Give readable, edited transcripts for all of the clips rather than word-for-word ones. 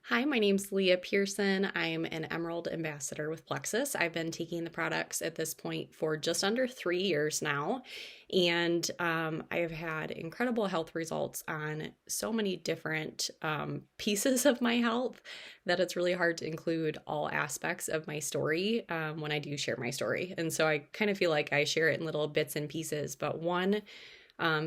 Hi, my name's Leah Pearson. I'm an Emerald Ambassador with Plexus. I've been taking the products at this point for just under 3 years now, and I have had incredible health results on so many different pieces of my health that it's really hard to include all aspects of my story when I do share my story. And so I kind of feel like I share it in little bits and pieces, but one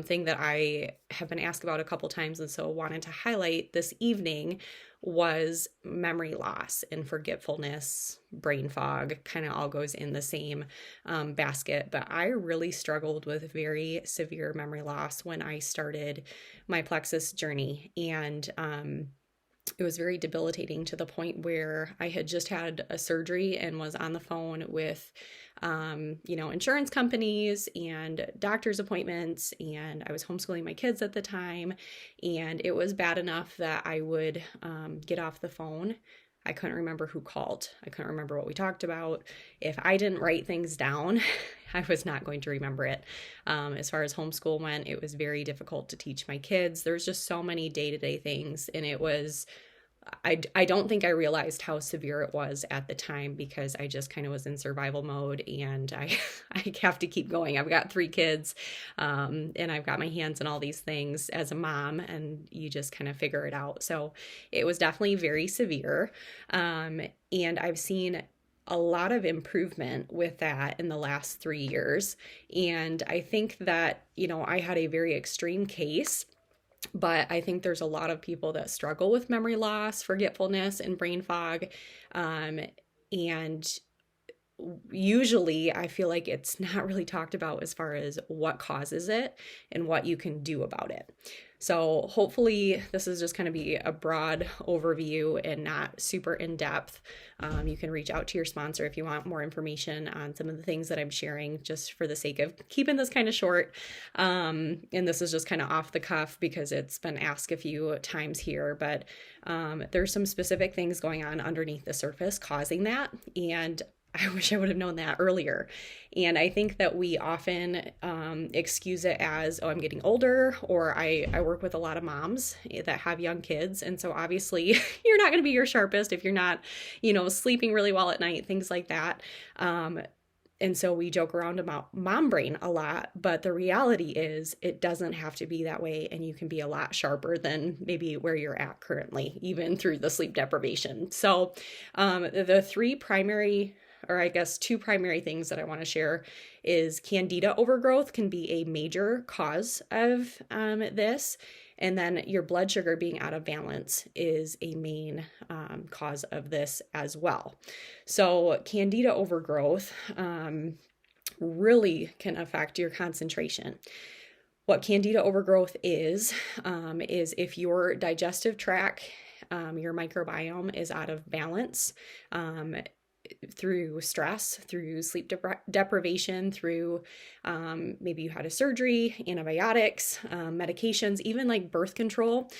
thing that I have been asked about a couple times and so wanted to highlight this evening was memory loss and forgetfulness, brain fog, kind of all goes in the same basket. But I really struggled with very severe memory loss when I started my Plexus journey. And it was very debilitating to the point where I had just had a surgery and was on the phone with, insurance companies and doctor's appointments. And I was homeschooling my kids at the time. And it was bad enough that I would get off the phone. I couldn't remember who called. I couldn't remember what we talked about. If I didn't write things down, I was not going to remember it. As far as homeschool went, it was very difficult to teach my kids. There's just so many day-to-day things. And it was, I don't think I realized how severe it was at the time because I just kind of was in survival mode and I have to keep going. I've got 3 kids and I've got my hands in all these things as a mom and you just kind of figure it out. So it was definitely very severe. And I've seen a lot of improvement with that in the last 3 years. And I think that, I had a very extreme case, but I think there's a lot of people that struggle with memory loss, forgetfulness, and brain fog. And usually I feel like it's not really talked about as far as what causes it and what you can do about it. So hopefully this is just going to be a broad overview and not super in depth. You can reach out to your sponsor if you want more information on some of the things that I'm sharing just for the sake of keeping this kind of short. And this is just kind of off the cuff because it's been asked a few times here, but there's some specific things going on underneath the surface causing that. And I wish I would have known that earlier. And I think that we often excuse it as, oh, I'm getting older, or I work with a lot of moms that have young kids. And so obviously you're not going to be your sharpest if you're not, sleeping really well at night, things like that. And so we joke around about mom brain a lot, but the reality is it doesn't have to be that way. And you can be a lot sharper than maybe where you're at currently, even through the sleep deprivation. So the two primary things that I want to share is candida overgrowth can be a major cause of this. And then your blood sugar being out of balance is a main cause of this as well. So candida overgrowth really can affect your concentration. What candida overgrowth is if your digestive tract, your microbiome is out of balance, through stress, through sleep deprivation, through maybe you had a surgery, antibiotics, medications, even like birth control.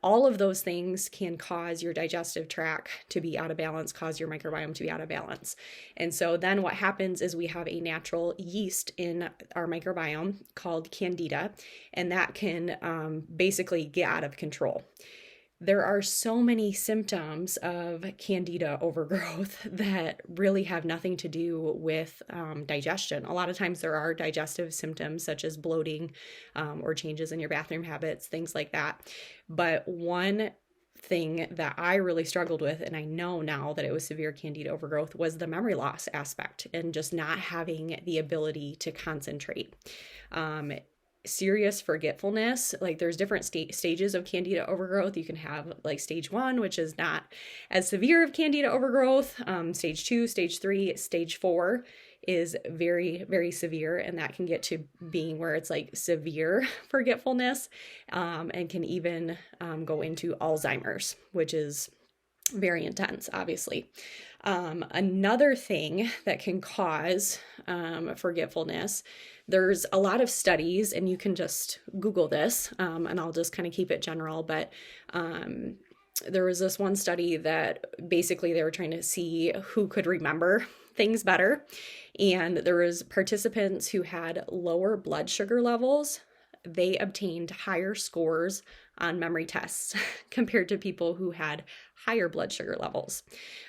All of those things can cause your digestive tract to be out of balance, cause your microbiome to be out of balance. And so then what happens is we have a natural yeast in our microbiome called candida, and that can basically get out of control. There are so many symptoms of candida overgrowth that really have nothing to do with digestion. A lot of times there are digestive symptoms such as bloating or changes in your bathroom habits, things like that. But one thing that I really struggled with, and I know now that it was severe candida overgrowth, was the memory loss aspect and just not having the ability to concentrate. Serious forgetfulness, like there's different stages of candida overgrowth. You can have like stage 1, which is not as severe of candida overgrowth. Stage 2, stage 3, stage 4 is very, very severe, and that can get to being where it's like severe forgetfulness, and can even go into Alzheimer's, which is very intense, obviously. Another thing that can cause forgetfulness, there's a lot of studies, and you can just Google this, and I'll just kind of keep it general, but there was this one study that basically they were trying to see who could remember things better. And there was participants who had lower blood sugar levels they obtained higher scores on memory tests compared to people who had higher blood sugar levels.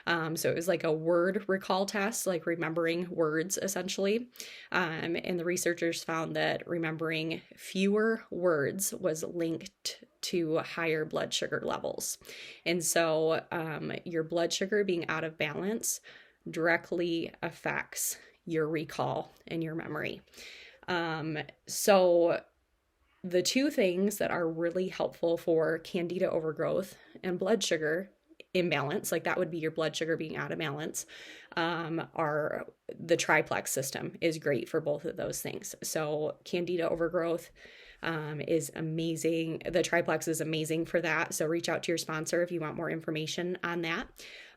So it was like a word recall test, like remembering words essentially. And the researchers found that remembering fewer words was linked to higher blood sugar levels. And so your blood sugar being out of balance directly affects your recall and your memory. So the two things that are really helpful for candida overgrowth and blood sugar imbalance, like that would be your blood sugar being out of balance, are the triplex system is great for both of those things. So candida overgrowth is amazing. The triplex is amazing for that. So reach out to your sponsor if you want more information on that.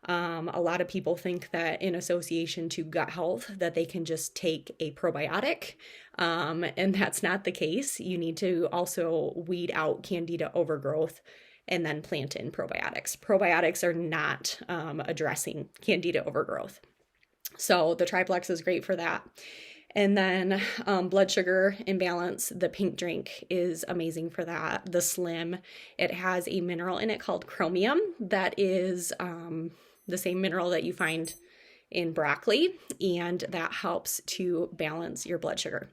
A lot of people think that in association to gut health that they can just take a probiotic, and that's not the case. You need to also weed out candida overgrowth and then plant in probiotics. Probiotics are not addressing candida overgrowth. So the triplex is great for that. And then blood sugar imbalance, the pink drink is amazing for that. The Slim, it has a mineral in it called chromium that is the same mineral that you find in broccoli, and that helps to balance your blood sugar.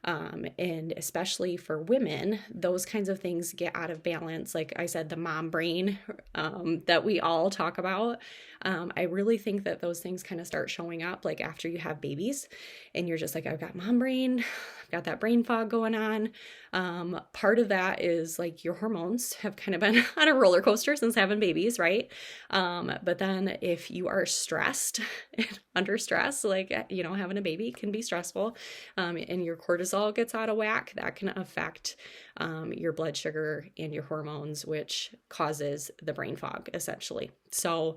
And especially for women, those kinds of things get out of balance. Like I said, the mom brain that we all talk about. I really think that those things kind of start showing up like after you have babies and you're just like, I've got mom brain, I've got that brain fog going on. Part of that is like your hormones have kind of been on a roller coaster since having babies, right? But then if you are stressed and under stress, like, having a baby can be stressful, and your cortisol gets out of whack, that can affect your blood sugar and your hormones, which causes the brain fog essentially. So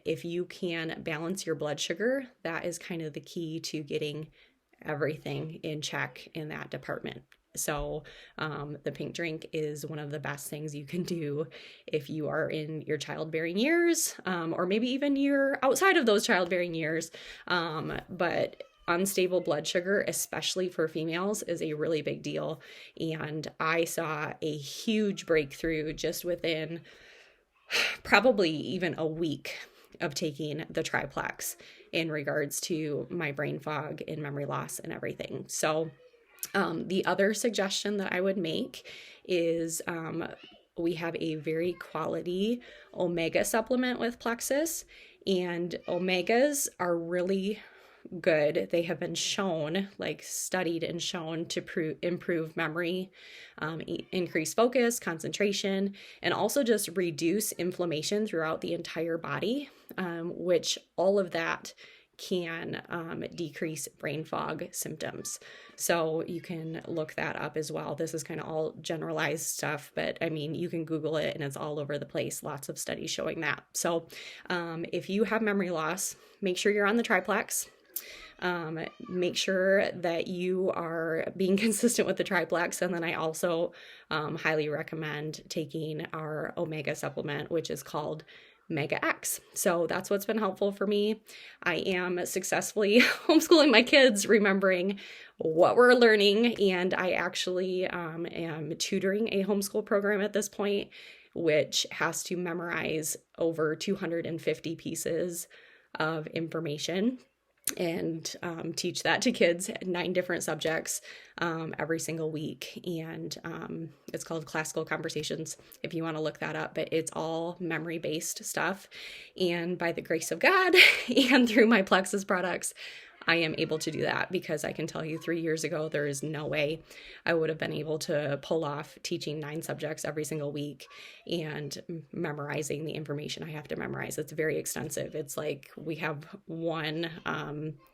if you can balance your blood sugar, that is kind of the key to getting everything in check in that department. So the pink drink is one of the best things you can do if you are in your childbearing years, or maybe even you're outside of those childbearing years. But unstable blood sugar, especially for females, is a really big deal. And I saw a huge breakthrough just within probably even a week of taking the triplex in regards to my brain fog and memory loss and everything. So the other suggestion that I would make is we have a very quality omega supplement with Plexus, and omegas are really good. They have been shown, studied and shown to improve memory, increase focus, concentration, and also just reduce inflammation throughout the entire body, which all of that can decrease brain fog symptoms. So you can look that up as well. This is kind of all generalized stuff, but you can Google it and it's all over the place. Lots of studies showing that. So if you have memory loss, make sure you're on the triplex. Make sure that you are being consistent with the triplex. And then I also highly recommend taking our omega supplement, which is called Mega X. So that's what's been helpful for me. I am successfully homeschooling my kids, remembering what we're learning. And I actually am tutoring a homeschool program at this point, which has to memorize over 250 pieces of information and teach that to kids, 9 different subjects every single week. And it's called Classical Conversations if you want to look that up, but it's all memory-based stuff. And by the grace of God and through my Plexus products, I am able to do that, because I can tell you 3 years ago, there is no way I would have been able to pull off teaching 9 subjects every single week and memorizing the information I have to memorize. It's very extensive. It's like we have one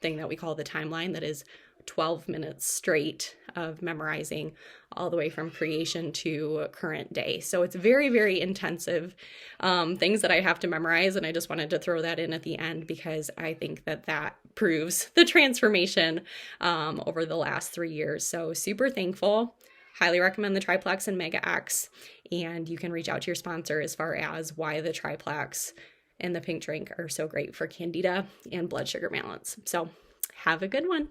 thing that we call the timeline that is 12 minutes straight of memorizing all the way from creation to current day. So it's very, very intensive things that I have to memorize. And I just wanted to throw that in at the end, because I think that proves the transformation over the last 3 years. So super thankful. Highly recommend the Triplex and Mega X. And you can reach out to your sponsor as far as why the Triplex and the pink drink are so great for candida and blood sugar balance. So have a good one.